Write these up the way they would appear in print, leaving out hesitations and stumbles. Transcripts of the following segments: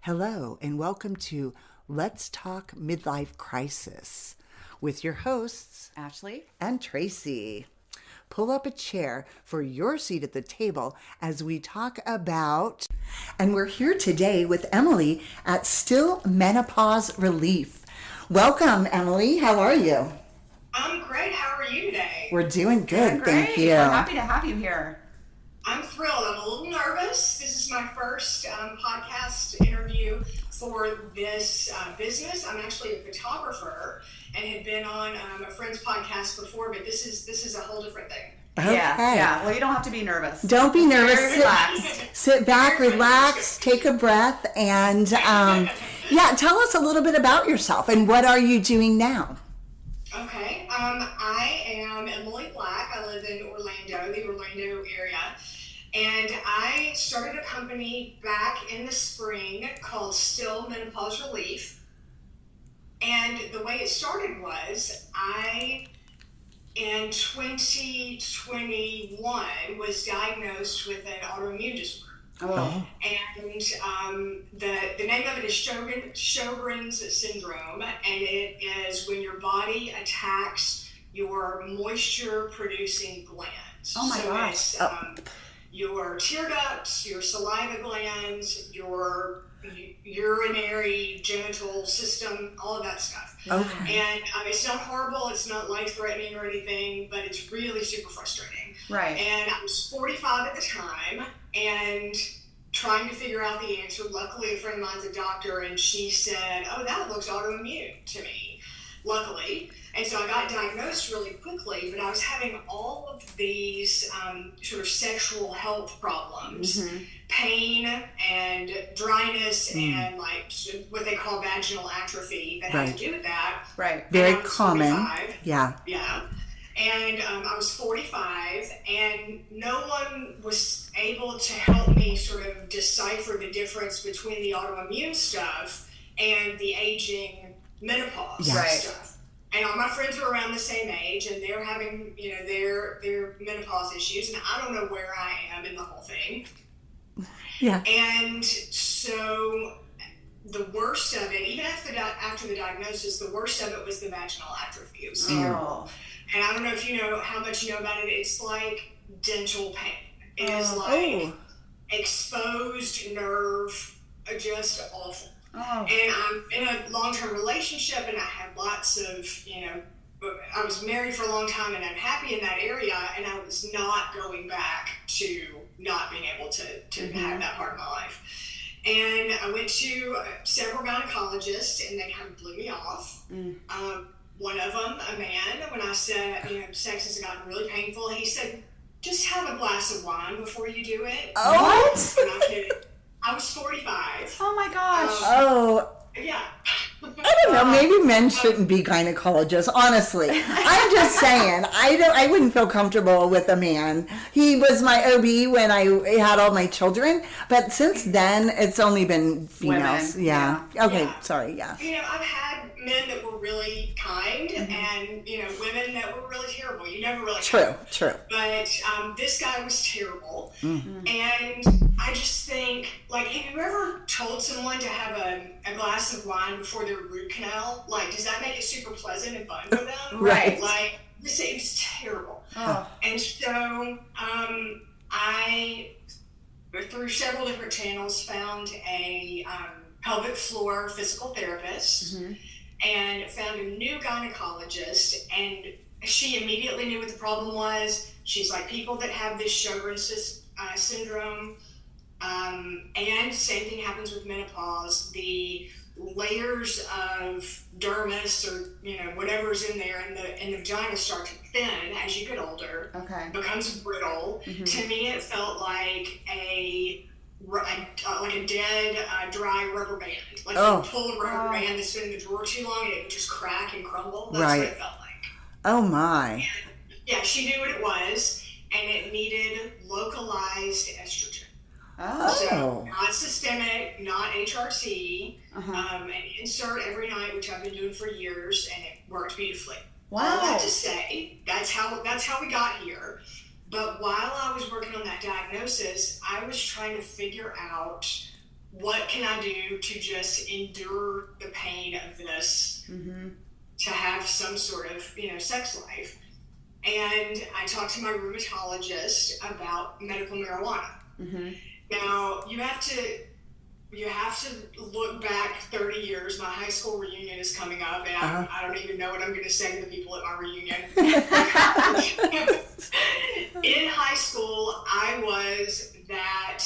Hello, and welcome to Let's Talk Midlife Crisis with your hosts, Ashley and Tracy. Pull up a chair for your seat at the table as we talk about, and we're here today with Emily at Still Menopause Relief. Welcome, Emily. How are you? I'm great. How are you today? We're doing good, thank you. We're happy to have you here. I'm thrilled. I'm a little nervous. This is my first podcast interview for this business. I'm actually a photographer and had been on a friend's podcast before, but this is a whole different thing. Okay. Yeah. Well, you don't have to be nervous. Don't be nervous. Very relaxed. Sit back, relax, take a breath, and tell us a little bit about yourself and what are you doing now? Okay. I am Emily Black. I live in Orlando, the Orlando area. And I started a company back in the spring called Still Menopause Relief. And the way it started was in 2021, was diagnosed with an autoimmune disorder. Oh. And the name of it is Sjögren's syndrome, and it is when your body attacks your moisture-producing glands. Oh my gosh. It's, your tear ducts, your saliva glands, your urinary genital system, all of that stuff. Okay. And it's not horrible, it's not life-threatening or anything, but it's really super frustrating. Right. And I was 45 at the time and trying to figure out the answer. Luckily, a friend of mine's a doctor, and she said, "Oh, that looks autoimmune to me," luckily. And so I got diagnosed really quickly, but I was having all of these sort of sexual health problems, pain and dryness and like what they call vaginal atrophy that had to do with that. Right. Very common. 45. Yeah. Yeah. And I was 45, and no one was able to help me sort of decipher the difference between the autoimmune stuff and the aging menopause stuff. And all my friends were around the same age, and they're having, their menopause issues, and I don't know where I am in the whole thing. Yeah. And so the worst of it, even after the diagnosis, the worst of it was the vaginal atrophy. It was terrible. And I don't know if you know how much you know about it. It's like dental pain. It is like exposed nerve, just awful. Oh. And I'm in a long-term relationship, and I had lots of, I was married for a long time and I'm happy in that area, and I was not going back to not being able to have that part of my life. And I went to several gynecologists, and they kind of blew me off. One of them, a man, when I said, sex has gotten really painful, he said, "Just have a glass of wine before you do it." Oh, what? And I'm kidding. I was 45. Oh my gosh. Yeah. I don't know. Maybe men shouldn't be gynecologists. Honestly, I'm just saying. I wouldn't feel comfortable with a man. He was my OB when I had all my children, but since then it's only been females. Women. Yeah. Okay. Yeah. Sorry. Yeah. I've had men that were really kind, and women that were really terrible. You never really know. True. But this guy was terrible, and I just think, like, have you ever told someone to have a glass of wine before their root canal? Like, does that make it super pleasant and fun for them? Right. Like, this is terrible. Oh. And so I, through several different channels, found a pelvic floor physical therapist and found a new gynecologist, and she immediately knew what the problem was. She's like, people that have this Sjögren's syndrome, and same thing happens with menopause, the layers of dermis or whatever's in there in the vagina start to thin as you get older. Okay. Becomes brittle. To me, it felt like a dead dry rubber band. Like you pull a rubber band that's been in the drawer too long and it would just crack and crumble. That's what it felt like. Oh my. Yeah, she knew what it was, and it needed localized estrogen. So not systemic, not HRT, an insert every night, which I've been doing for years, and it worked beautifully. Wow. All that to say, that's how we got here. But while I was working on that diagnosis, I was trying to figure out what can I do to just endure the pain of this, to have some sort of, sex life? And I talked to my rheumatologist about medical marijuana. Now, you have to look back 30 years. My high school reunion is coming up, and I don't even know what I'm going to say to the people at my reunion. In high school, I was that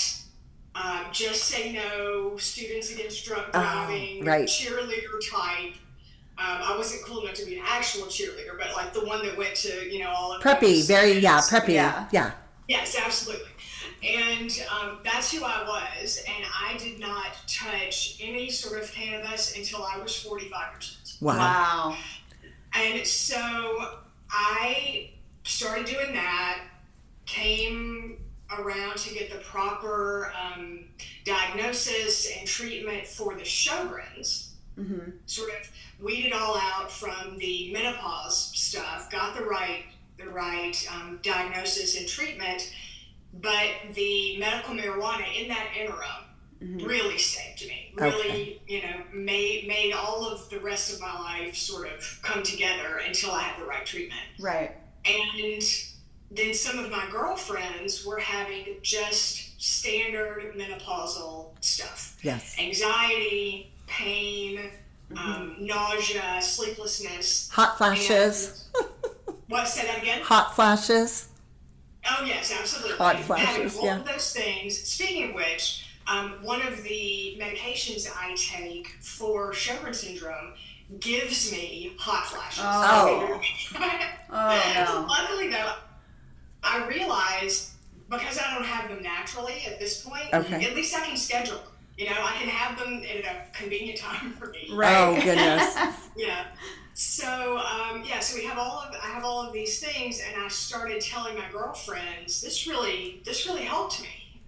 just say no, students against drug driving, cheerleader type. I wasn't cool enough to be an actual cheerleader, but like the one that went to, all of preppy, preppy, yeah. Yes, absolutely. And that's who I was, and I did not touch any sort of cannabis until I was 45 years old. Wow. And so I started doing that, came around to get the proper diagnosis and treatment for the Sjögrens, sort of weeded all out from the menopause stuff, got the right diagnosis and treatment. But the medical marijuana in that interim really saved me. Really, made all of the rest of my life sort of come together until I had the right treatment. Right. And then some of my girlfriends were having just standard menopausal stuff. Yes. Anxiety, pain, nausea, sleeplessness. Hot flashes. What? Say that again? Hot flashes. Oh, yes, absolutely. Hot flashes, having all of those things. Speaking of which, one of the medications I take for Sjögren syndrome gives me hot flashes. Oh. No. Luckily, though, I realize because I don't have them naturally at this point, at least I can schedule. I can have them at a convenient time for me. Right. Oh, goodness. Yeah. So, so I have all of these things, and I started telling my girlfriends, this really helped me.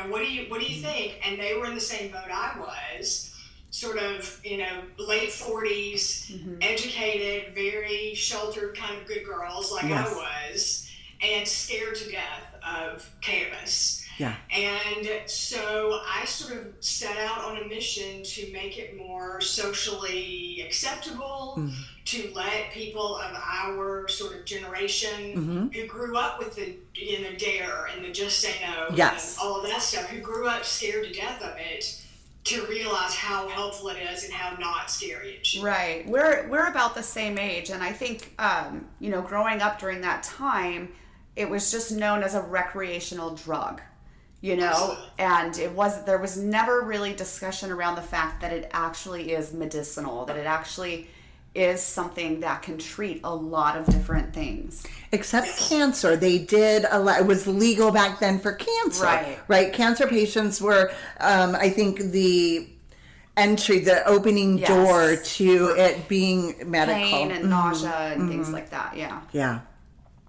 What do you think? And they were in the same boat I was, sort of, late 40s, educated, very sheltered kind of good girls like I was, and scared to death of cannabis. Yeah. And so I sort of set out on a mission to make it more socially acceptable, to let people of our sort of generation who grew up with the DARE and the just say no and all of that stuff, who grew up scared to death of it, to realize how helpful it is and how not scary it should be. Right. We're about the same age, and I think growing up during that time, it was just known as a recreational drug. And there was never really discussion around the fact that it actually is medicinal, that it actually is something that can treat a lot of different things. Except cancer. They did it was legal back then for cancer. Right. Cancer patients were, I think, the opening door to it being medical. Pain and nausea and things like that. Yeah. Yeah.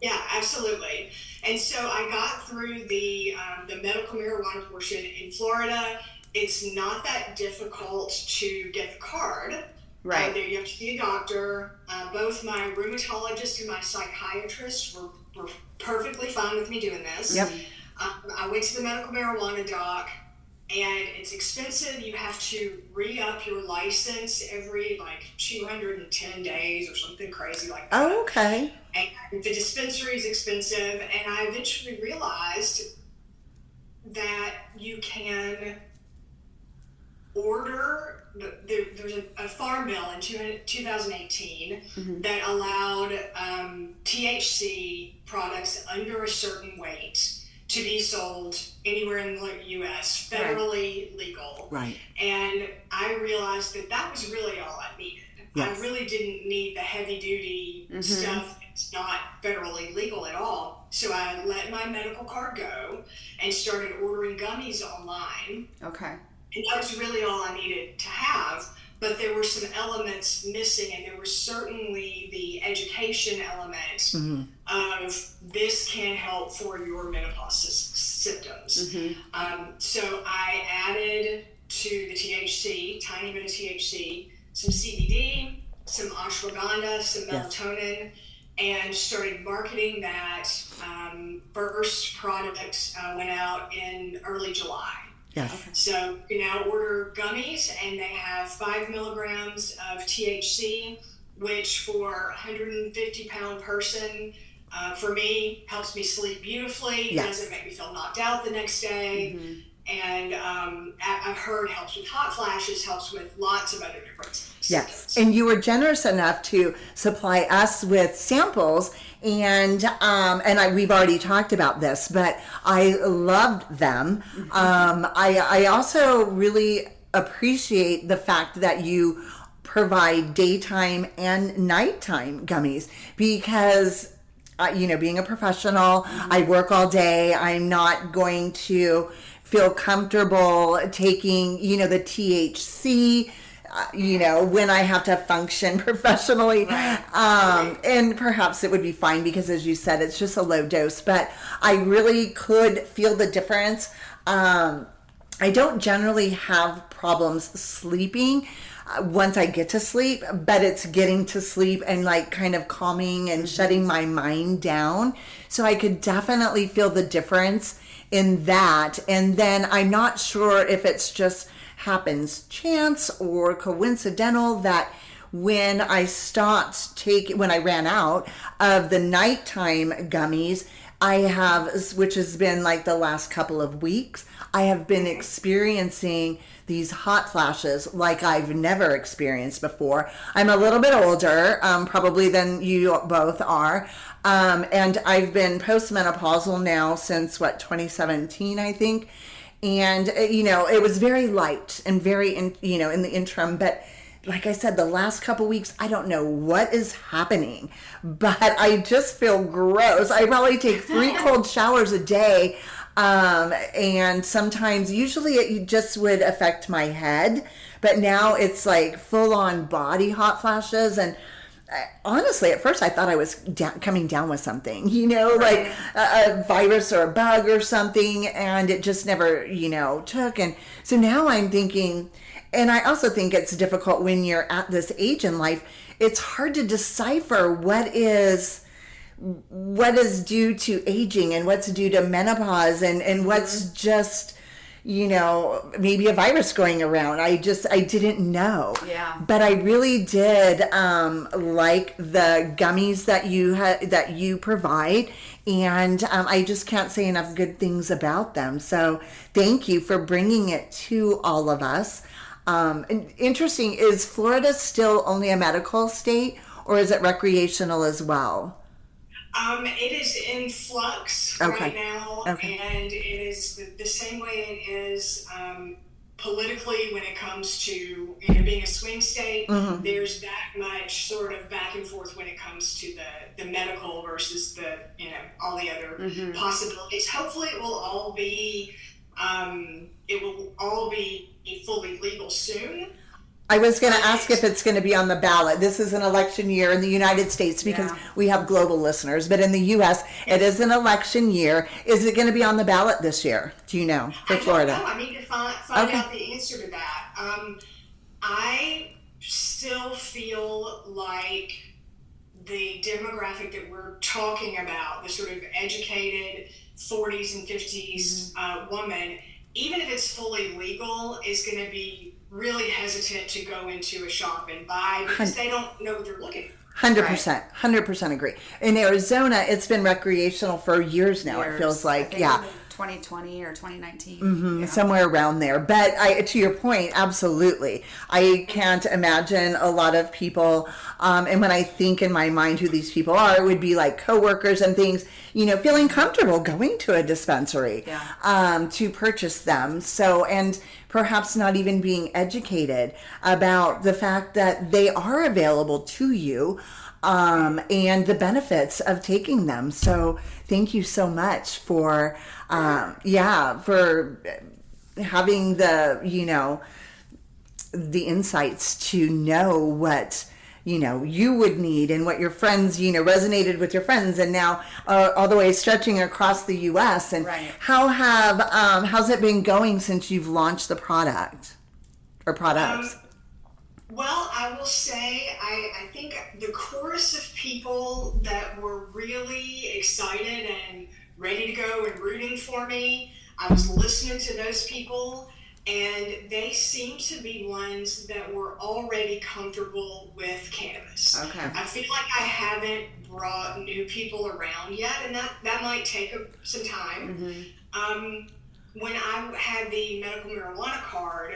Yeah, absolutely. And so I got through the medical marijuana portion in Florida. It's not that difficult to get the card. Right. You have to see a doctor. Both my rheumatologist and my psychiatrist were perfectly fine with me doing this. Yep. I went to the medical marijuana doc, and it's expensive. You have to re-up your license every 210 days or something crazy like that. Oh, okay. And the dispensary is expensive, and I eventually realized that you can order. There's a farm bill in 2018 that allowed THC products under a certain weight to be sold anywhere in the U.S., federally legal. Right. And I realized that was really all I needed. Yes. I really didn't need the heavy-duty stuff that's not federally legal at all. So I let my medical card go and started ordering gummies online. Okay. And that was really all I needed to have. But there were some elements missing, and there was certainly the education element of this can help for your menopause symptoms. So I added to the THC, tiny bit of THC, some CBD, some ashwagandha, some melatonin, and started marketing that. First product went out in early July. Yes. Okay. So you can now order gummies, and they have 5 milligrams of THC, which for a 150-pound person, for me, helps me sleep beautifully. Yes. Doesn't make me feel knocked out the next day. Mm-hmm. And I've heard helps with hot flashes, helps with lots of other different symptoms. Yes, and you were generous enough to supply us with samples, and we've already talked about this, but I loved them. I also really appreciate the fact that you provide daytime and nighttime gummies, because being a professional, I work all day. I'm not going to feel comfortable taking, the THC, when I have to function professionally. Right. And perhaps it would be fine because, as you said, it's just a low dose, but I really could feel the difference. I don't generally have problems sleeping once I get to sleep, but it's getting to sleep and like kind of calming and shutting my mind down. So I could definitely feel the difference in that. And then I'm not sure if it's just happens chance or coincidental that when I when I ran out of the nighttime gummies, which has been like the last couple of weeks, I have been experiencing these hot flashes like I've never experienced before. I'm a little bit older, probably than you both are. And I've been postmenopausal now since 2017, I think. And, it was very light and very, in the interim, but like I said, the last couple weeks, I don't know what is happening, but I just feel gross. I probably take 3 cold showers a day. And sometimes, usually it just would affect my head, but now it's like full on body hot flashes. And honestly, at first I thought I was coming down with something, like a virus or a bug or something, and it just never, took. And so now I'm thinking, and I also think it's difficult when you're at this age in life, it's hard to decipher what is due to aging and what's due to menopause and what's just, maybe a virus going around. I didn't know. Yeah. But I really did like the gummies that you provide, and I just can't say enough good things about them. So thank you for bringing it to all of us. And interesting, is Florida still only a medical state, or is it recreational as well? It is in flux right now, and it is the same way it is politically when it comes to being a swing state. Mm-hmm. There's that much sort of back and forth when it comes to the medical versus the all the other possibilities. Hopefully, it will all be fully legal soon. I was going to ask if it's going to be on the ballot. This is an election year in the United States because we have global listeners, but in the U.S., it is an election year. Is it going to be on the ballot this year? Do you know, for Florida? I don't know. I need to find out the answer to that. I still feel like the demographic that we're talking about, the sort of educated 40s and 50s woman, even if it's fully legal, is going to be really hesitant to go into a shop and buy because they don't know what they're looking for. 100% agree. In Arizona, it's been recreational for years now. It feels like, 2020 or 2019. Somewhere around there. But to your point, absolutely. I can't imagine a lot of people, and when I think in my mind who these people are, it would be like coworkers and things, feeling comfortable going to a dispensary to purchase them. So, and perhaps not even being educated about the fact that they are available to you, and the benefits of taking them. So thank you so much for, for having the insights to know what, you would need and what your friends, resonated with your friends, and now all the way stretching across the U.S. And how's it been going since you've launched the product or products? Well, I will say, I think the chorus of people that were really excited and ready to go and rooting for me, I was listening to those people, and they seem to be ones that were already comfortable with cannabis. Okay. I feel like I haven't brought new people around yet, and that might take some time. When I had the medical marijuana card,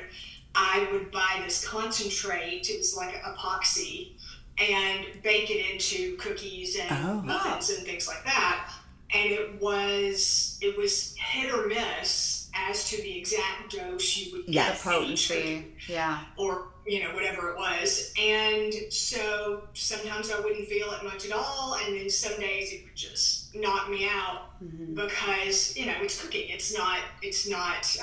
I would buy this concentrate. It was like epoxy, and bake it into cookies and muffins and things like that. And it was hit or miss as to the exact dose you would get. The potency, or whatever it was. And so sometimes I wouldn't feel it much at all, and then some days it would just knock me out because it's cooking. It's not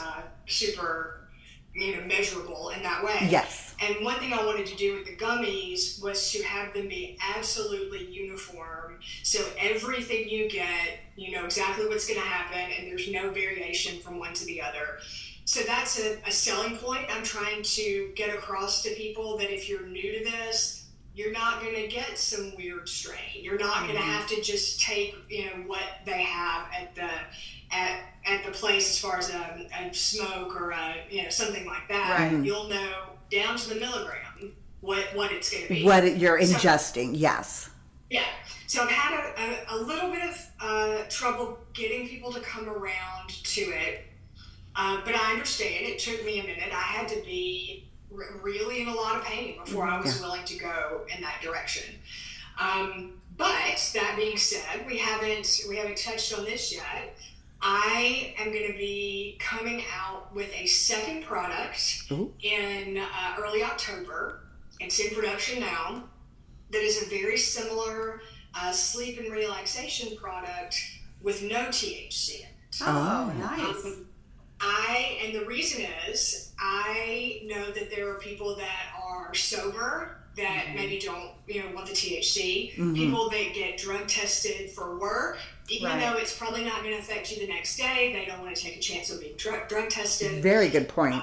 super measurable in that way. Yes. And one thing I wanted to do with the gummies was to have them be absolutely uniform. So everything you get, you know exactly what's going to happen, and there's no variation from one to the other. So that's a selling point I'm trying to get across to people, that if you're new to this, you're not going to get some weird strain. You're not going to have to just take, what they have at the place as far as a smoke or something like that. Right. You'll know down to the milligram what it's going to be. What you're ingesting, yes. Yeah. So I've had a little bit of trouble getting people to come around to it. But I understand it took me a minute. I had to be really in a lot of pain before I was willing to go in that direction. But that being said, we haven't touched on this yet. I am going to be coming out with a second product in early October. It's in production now. That is a very similar sleep and relaxation product with no THC in it. Oh, nice. And the reason is, I know that there are people that are sober that maybe don't, want the THC. People that get drug tested for work, even though it's probably not going to affect you the next day, they don't want to take a chance of being drug tested. Very good point.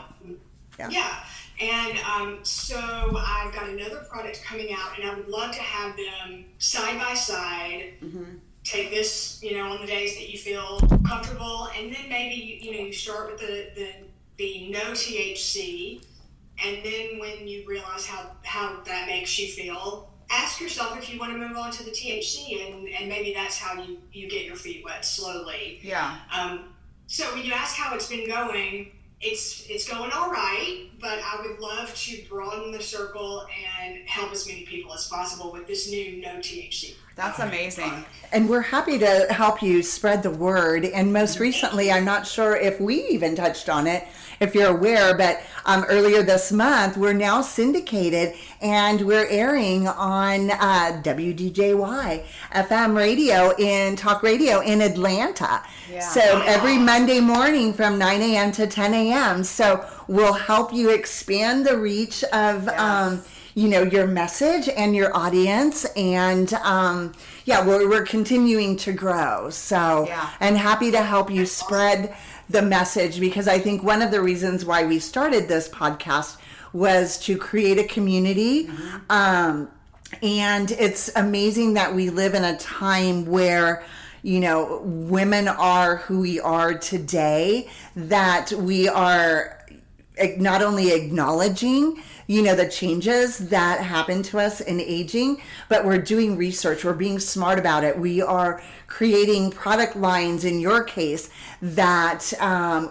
Yeah. And so I've got another product coming out, and I would love to have them side by side. Take this, on the days that you feel comfortable, and then maybe, you start with the no THC, and then when you realize how that makes you feel, ask yourself if you want to move on to the THC, and maybe that's how you get your feet wet slowly. Yeah. So when you ask how it's been going, it's going all right, but I would love to broaden the circle and help as many people as possible with this new no THC. That's amazing. And we're happy to help you spread the word. And most recently, I'm not sure if we even touched on it, if you're aware, but earlier this month, we're now syndicated and we're airing on WDJY FM radio talk radio in Atlanta. Yeah. So every Monday morning from 9 a.m. to 10 a.m. So we'll help you expand the reach of your message and your audience, and we're continuing to grow. So, and happy to help you spread the message, because I think one of the reasons why we started this podcast was to create a community. And it's amazing that we live in a time where, women are who we are today, that we are not only acknowledging the changes that happen to us in aging, but we're doing research. We're being smart about it. We are creating product lines, in your case, that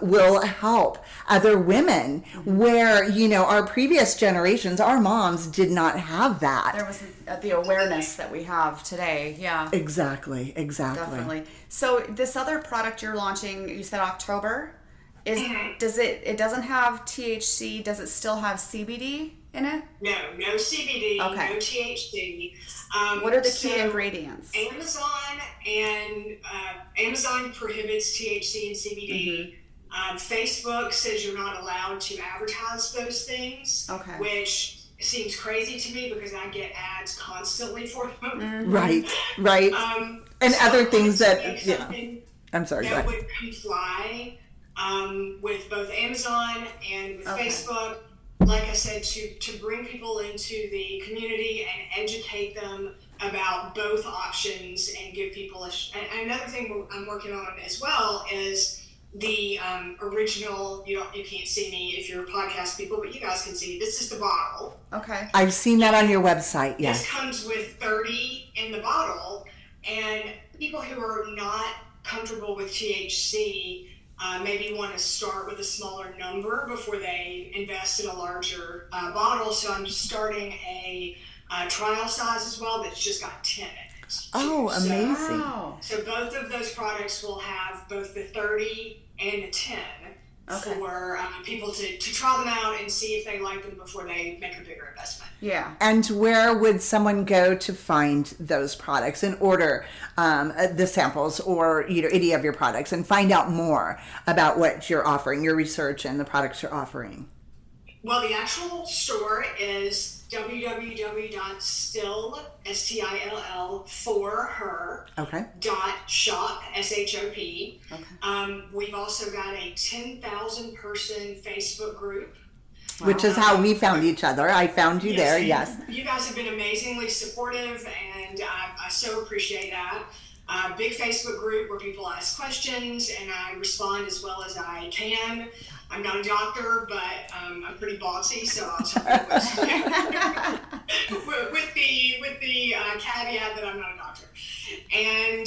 will help other women where, our previous generations, our moms did not have that. There was the awareness that we have today. Yeah. Exactly. Definitely. So this other product you're launching, you said October? It doesn't have THC, does it still have CBD in it? No CBD, okay. No THC. What are the key ingredients? Amazon prohibits THC and CBD. Facebook says you're not allowed to advertise those things, which seems crazy to me because I get ads constantly for them. Right. And so other things I'm sorry, that would comply with both Amazon and with Facebook, like I said, to bring people into the community and educate them about both options and give people another thing I'm working on as well is the original, you can't see me if you're podcast people, but you guys can see, this is the bottle. Okay. I've seen that on your website, yes. This comes with 30 in the bottle, and people who are not comfortable with THC maybe want to start with a smaller number before they invest in a larger bottle. So I'm just starting a trial size as well that's just got 10 in it. Oh, amazing. So both of those products will have both the 30 and the 10 for people to try them out and see if they like them before they make a bigger investment. Yeah. And where would someone go to find those products and order the samples or any of your products and find out more about what you're offering, your research and the products you're offering? Well, the actual store is www.still, STILL, for her, .shop, SHOP. Okay. We've also got a 10,000 person Facebook group. Wow. Which is how we found each other. I found you there, yes. You guys have been amazingly supportive, and I so appreciate that. Big Facebook group where people ask questions, and I respond as well as I can. I'm not a doctor, but I'm pretty bossy, so I'll tell you with the caveat that I'm not a doctor. And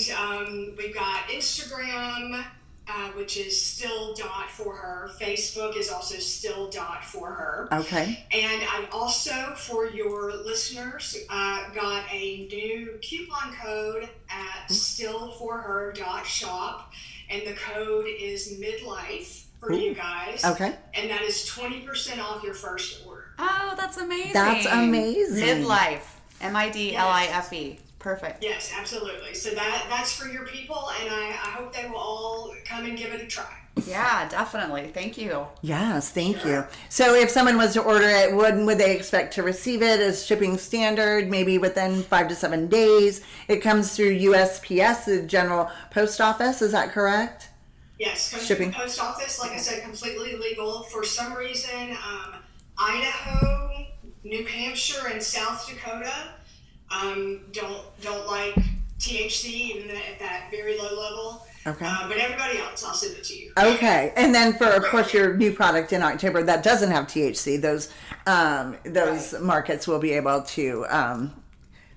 we've got Instagram, which is still.for-her. Facebook is also still.for-her. Okay. And I've also, for your listeners, got a new coupon code at stillforher.shop, and the code is Midlife for you guys. Okay. And that is 20% off your first order. Oh, that's amazing. That's amazing. Midlife. MIDLIFE. Yes. Perfect. Yes, absolutely. So that's for your people, and I hope they will all come and give it a try. Yeah, definitely. Thank you. Yes, thank you. So if someone was to order it, when would they expect to receive it? Is shipping standard, maybe within 5 to 7 days? It comes through USPS, the General Post Office. Is that correct? Yes, comes from the post office. Like I said, completely legal. For some reason, Idaho, New Hampshire, and South Dakota don't like THC, even at that very low level. Okay. But everybody else, I'll send it to you. Okay. And then for, of course, your new product in October that doesn't have THC, those markets will be able to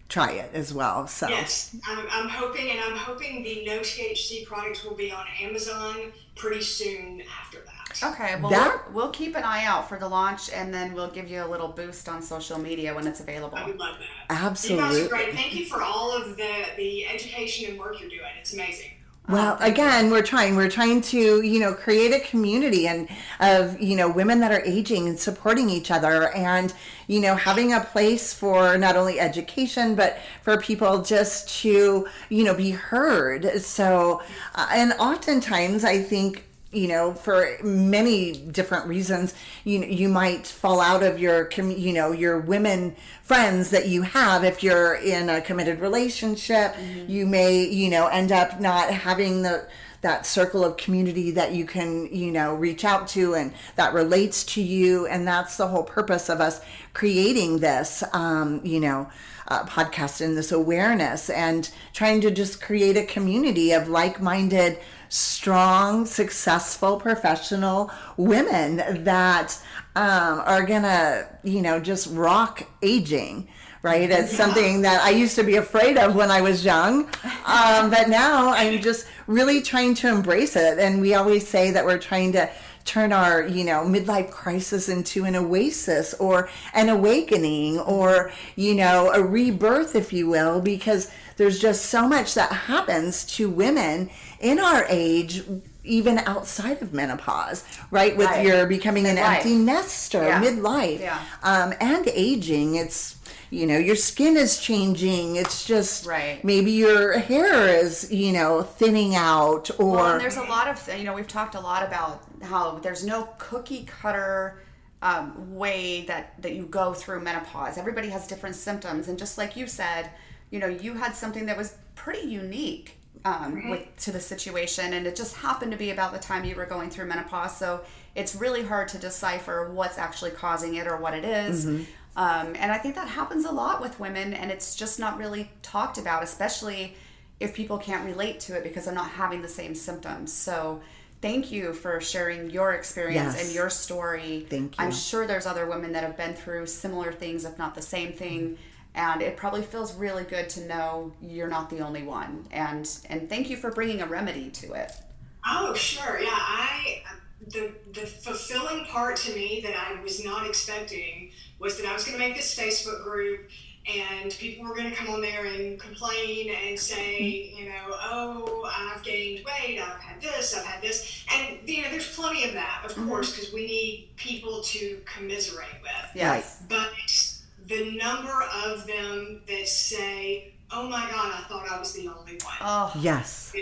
try it as well. So yes, I'm hoping the no THC product will be on Amazon pretty soon after that. Okay, well, we'll keep an eye out for the launch, and then we'll give you a little boost on social media when it's available. I would love that. Absolutely. You guys are great. Thank you for all of the education and work you're doing. It's amazing. Well, again, we're trying to, create a community of women that are aging and supporting each other, and, having a place for not only education, but for people just to, be heard. So, and oftentimes I think, for many different reasons, you might fall out of your women friends that you have. If you're in a committed relationship, you may, end up not having that circle of community that you can, reach out to and that relates to you. And that's the whole purpose of us creating this, podcast and this awareness, and trying to just create a community of like-minded, strong, successful, professional women that are gonna, just rock aging. Right? It's something that I used to be afraid of when I was young. But now I'm just really trying to embrace it. And we always say that we're trying to turn our, midlife crisis into an oasis or an awakening or, a rebirth, if you will, because there's just so much that happens to women in our age, even outside of menopause, right? With your becoming an empty nester, midlife, and aging. It's, your skin is changing. It's just maybe your hair is, thinning out, or... Well, and there's a lot of, we've talked a lot about how there's no cookie cutter way that you go through menopause. Everybody has different symptoms. And just like you said, you had something that was pretty unique to the situation, and it just happened to be about the time you were going through menopause. So it's really hard to decipher what's actually causing it or what it is. And I think that happens a lot with women, and it's just not really talked about, especially if people can't relate to it because they're not having the same symptoms. So thank you for sharing your experience Yes. and your story. Thank you. I'm sure there's other women that have been through similar things, if not the same thing. And it probably feels really good to know you're not the only one. And thank you for bringing a remedy to it. Oh, sure. Yeah, the fulfilling part to me that I was not expecting was that I was going to make this Facebook group, and people were going to come on there and complain and say, oh, I've gained weight, I've had this, and there's plenty of that, of course, because we need people to commiserate with. Yes. But the number of them that say, oh my God, I thought I was the only one. Oh, yes.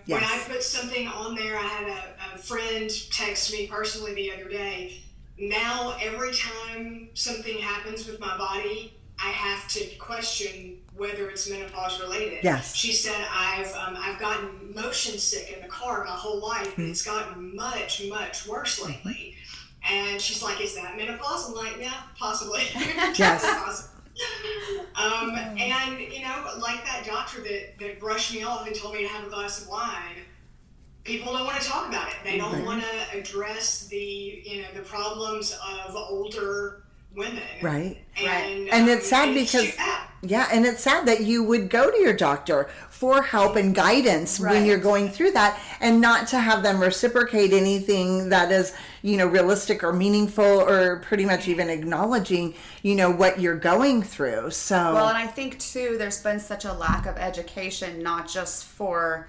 When I put something on there, I had a friend text me personally the other day. Now, every time something happens with my body, I have to question whether it's menopause related. Yes. She said, I've gotten motion sick in the car my whole life, but it's gotten much, much worse lately. And she's like, is that menopause? I'm like, yeah, possibly. Yes. Possibly. And like that doctor that brushed me off and told me to have a glass of wine, people don't want to talk about it. They don't want to address the problems of older women. Right. And it's sad because and it's sad that you would go to your doctor for help and guidance when you're going through that, and not to have them reciprocate anything that is, realistic or meaningful, or pretty much even acknowledging, what you're going through. So well, and I think too, there's been such a lack of education, not just for,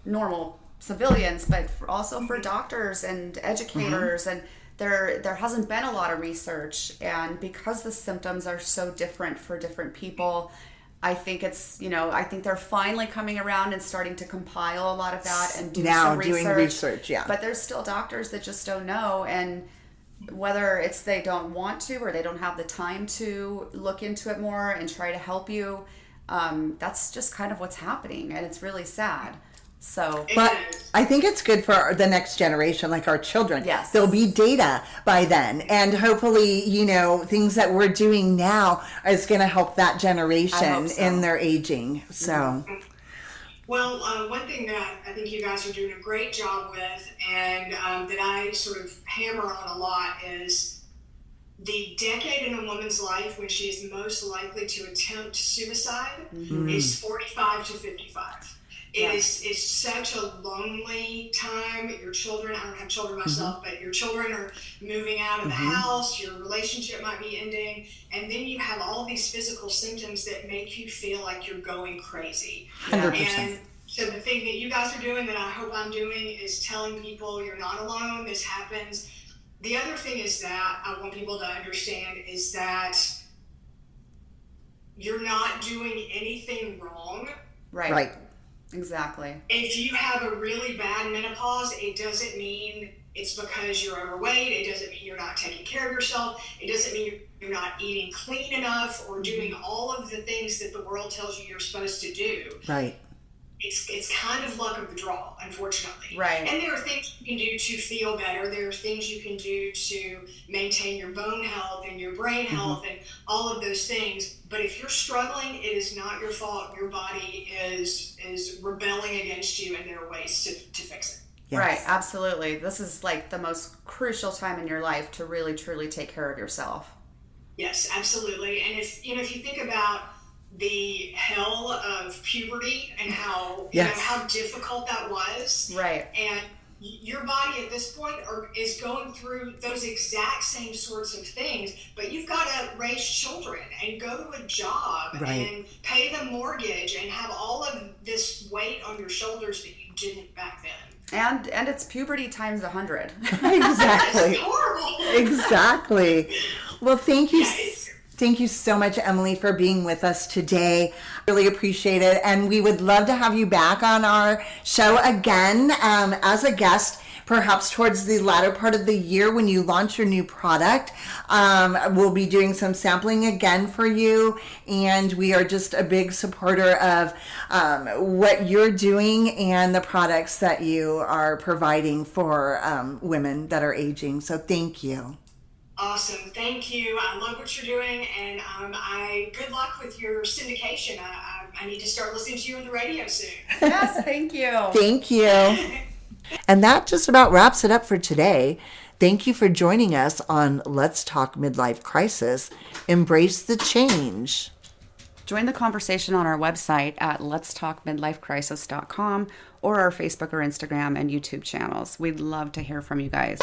normal civilians, but also for doctors and educators, and there hasn't been a lot of research, and because the symptoms are so different for different people, I think it's, I think they're finally coming around and starting to compile a lot of that and do some research. Doing research, yeah. But there's still doctors that just don't know, and whether it's they don't want to or they don't have the time to look into it more and try to help you, that's just kind of what's happening, and it's really sad. So, but I think it's good for the next generation, like our children. Yes. There'll be data by then. And hopefully, things that we're doing now is going to help that generation in their aging. So. Well, one thing that I think you guys are doing a great job with, and that I sort of hammer on a lot, is the decade in a woman's life when she is most likely to attempt suicide is 45 to 55. It's such a lonely time. Your children, I don't have children myself, but your children are moving out of the house, your relationship might be ending, and then you have all these physical symptoms that make you feel like you're going crazy. 100%. And so the thing that you guys are doing, that I hope I'm doing, is telling people you're not alone, this happens. The other thing is that I want people to understand is that you're not doing anything wrong. Right. Exactly. If you have a really bad menopause, it doesn't mean it's because you're overweight. It doesn't mean you're not taking care of yourself. It doesn't mean you're not eating clean enough or doing all of the things that the world tells you you're supposed to do. Right. It's kind of luck of the draw, unfortunately. Right. And there are things you can do to feel better. There are things you can do to maintain your bone health and your brain health and all of those things. But if you're struggling, it is not your fault. Your body is rebelling against you, and there are ways to fix it. Yes. Right, absolutely. This is like the most crucial time in your life to really, truly take care of yourself. Yes, absolutely. And if you think about the hell of puberty and how how difficult that was, right? And your body at this point is going through those exact same sorts of things, but you've got to raise children and go to a job and pay the mortgage and have all of this weight on your shoulders that you didn't back then. And it's puberty times 100. Exactly. It's horrible. Exactly. Well, thank you. Thank you so much, Emily, for being with us today. Really appreciate it. And we would love to have you back on our show again as a guest, perhaps towards the latter part of the year when you launch your new product. We'll be doing some sampling again for you. And we are just a big supporter of what you're doing and the products that you are providing for women that are aging. So thank you. Awesome. Thank you. I love what you're doing, and good luck with your syndication. I need to start listening to you on the radio soon. Yes, thank you. Thank you. And that just about wraps it up for today. Thank you for joining us on Let's Talk Midlife Crisis. Embrace the change. Join the conversation on our website at letstalkmidlifecrisis.com or our Facebook or Instagram and YouTube channels. We'd love to hear from you guys.